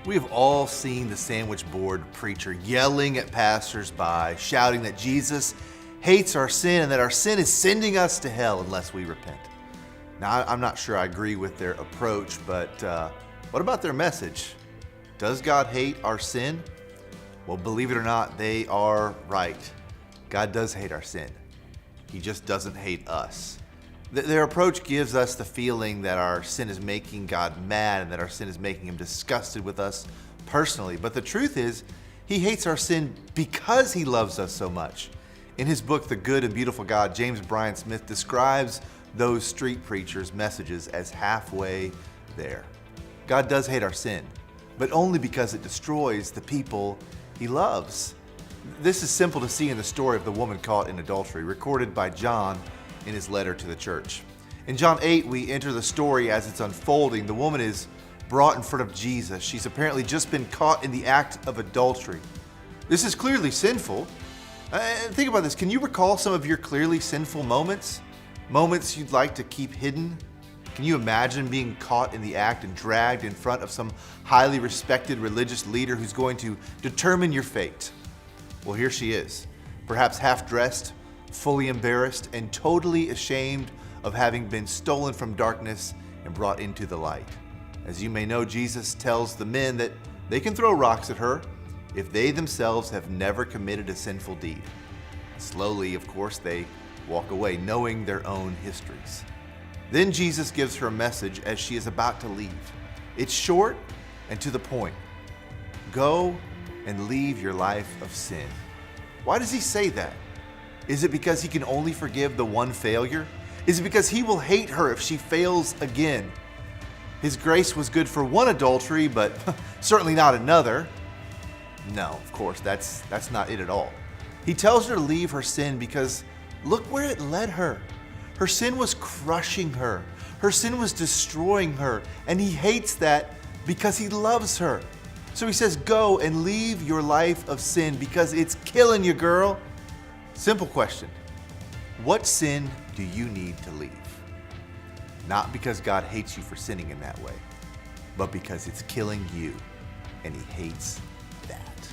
We have all seen the sandwich board preacher yelling at passersby, shouting that Jesus hates our sin and that our sin is sending us to hell unless we repent. Now, I'm not sure I agree with their approach, but what about their message? Does God hate our sin? Well, believe it or not, they are right. God does hate our sin. He just doesn't hate us. Their approach gives us the feeling that our sin is making God mad and that our sin is making him disgusted with us personally. But the truth is, he hates our sin because he loves us so much. In his book, The Good and Beautiful God, James Bryan Smith describes those street preachers' messages as halfway there. God does hate our sin, but only because it destroys the people he loves. This is simple to see in the story of the woman caught in adultery, recorded by John in his letter to the church. In John 8, we enter the story as it's unfolding. The woman is brought in front of Jesus. She's apparently just been caught in the act of adultery. This is clearly sinful. Think about this. Can you recall some of your clearly sinful moments? Moments you'd like to keep hidden? Can you imagine being caught in the act and dragged in front of some highly respected religious leader who's going to determine your fate? Well, here she is, perhaps half-dressed, fully embarrassed, and totally ashamed of having been stolen from darkness and brought into the light. As you may know, Jesus tells the men that they can throw rocks at her if they themselves have never committed a sinful deed. Slowly, of course, they walk away, knowing their own histories. Then Jesus gives her a message as she is about to leave. It's short and to the point. Go and leave your life of sin. Why does he say that? Is it because he can only forgive the one failure? Is it because he will hate her if she fails again? His grace was good for one adultery, but certainly not another. No, of course, that's not it at all. He tells her to leave her sin because look where it led her. Her sin was crushing her. Her sin was destroying her, and he hates that because he loves her. So he says, go and leave your life of sin because it's killing you, girl. Simple question. What sin do you need to leave? Not because God hates you for sinning in that way, but because it's killing you, and he hates that.